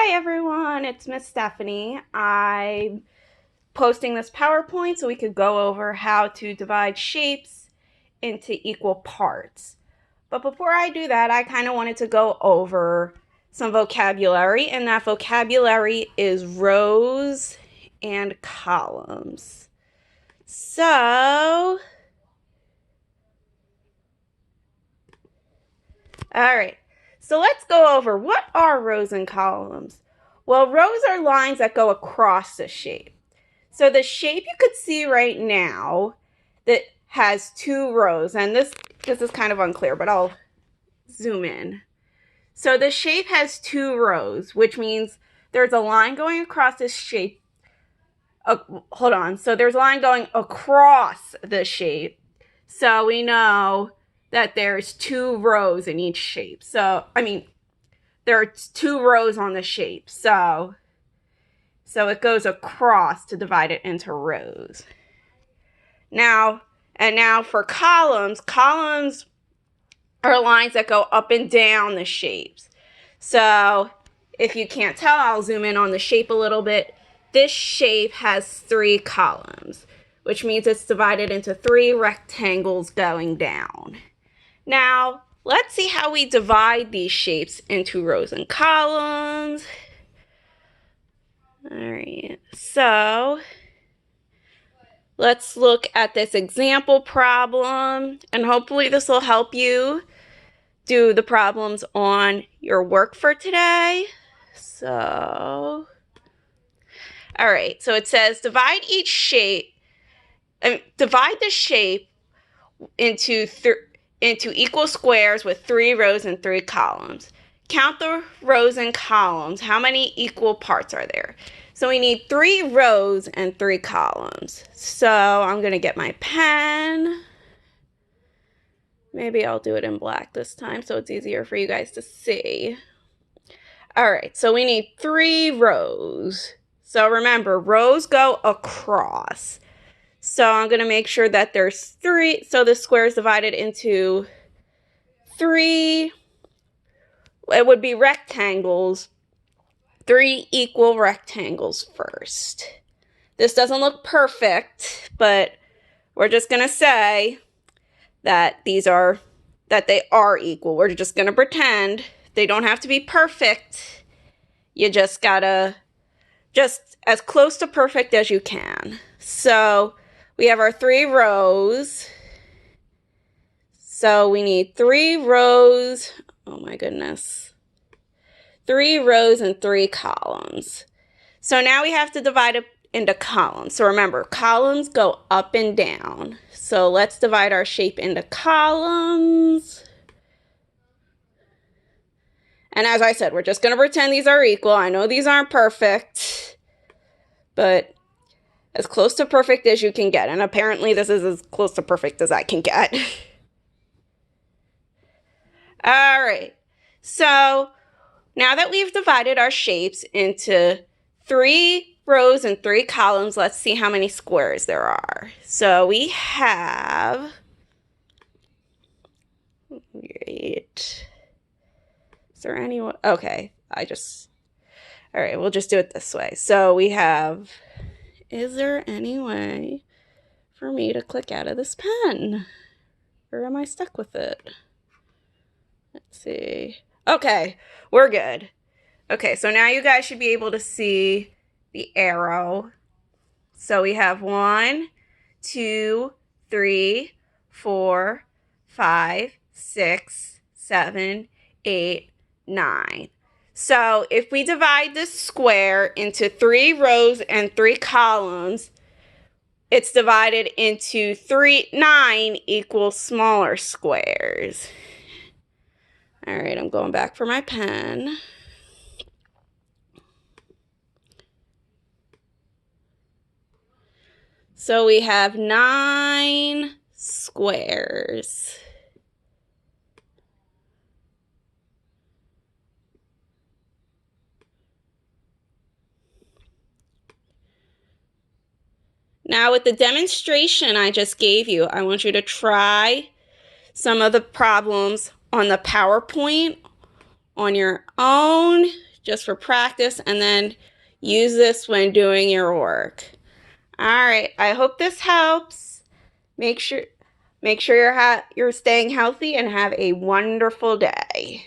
Hi everyone, it's Miss Stephanie. I'm posting this PowerPoint so we could go over how to divide shapes into equal parts. But before I do that, I kind of wanted to go over some vocabulary, and that vocabulary is rows and columns. So, alright, so let's go over what are rows and columns. Well, rows are lines that go across the shape. So the shape you could see right now that has two rows, and this is kind of unclear, but I'll zoom in. So the shape has two rows, which means there's a line going across this shape. Hold on. So there's a line going across the shape. So we know that there's two rows in each shape. So, there are two rows on the shape. So it goes across to divide it into rows. Now for columns, columns are lines that go up and down the shapes. So if you can't tell, I'll zoom in on the shape a little bit. This shape has 3 columns, which means it's divided into 3 rectangles going down. Now, let's see how we divide these shapes into rows and columns. All right, so let's look at this example problem, and hopefully this will help you do the problems on your work for today. So, all right, so it says divide the shape into equal squares with 3 rows and 3 columns. Count the rows and columns. How many equal parts are there? So we need 3 rows and 3 columns. So I'm going to get my pen. Maybe I'll do it in black this time so it's easier for you guys to see. All right, so we need 3 rows. So remember, rows go across. So I'm going to make sure that there's 3. So the square is divided into 3. It would be rectangles. 3 equal rectangles first. This doesn't look perfect, but we're just going to say that they are equal. We're just going to pretend. They don't have to be perfect. You just gotta, just as close to perfect as you can. So we have our 3 rows. So we need 3 rows. Oh my goodness. 3 rows and 3 columns. So now we have to divide it into columns. So remember, columns go up and down. So let's divide our shape into columns. And as I said, we're just going to pretend these are equal. I know these aren't perfect, but as close to perfect as you can get. And apparently this is as close to perfect as I can get. All right. So now that we've divided our shapes into 3 rows and 3 columns, let's see how many squares there are. So we have, great. Is there anyone? Okay, all right, we'll just do it this way. So we have, is there any way for me to click out of this pen? Or am I stuck with it? Let's see. Okay, we're good. Okay, so now you guys should be able to see the arrow. So we have 1, 2, 3, 4, 5, 6, 7, 8, 9. So if we divide this square into 3 rows and 3 columns, it's divided into 9 equal smaller squares. All right, I'm going back for my pen. So we have 9 squares. Now with the demonstration I just gave you, I want you to try some of the problems on the PowerPoint on your own. just for practice, and then use this when doing your work. All right, I hope this helps. Make sure you're staying healthy and have a wonderful day.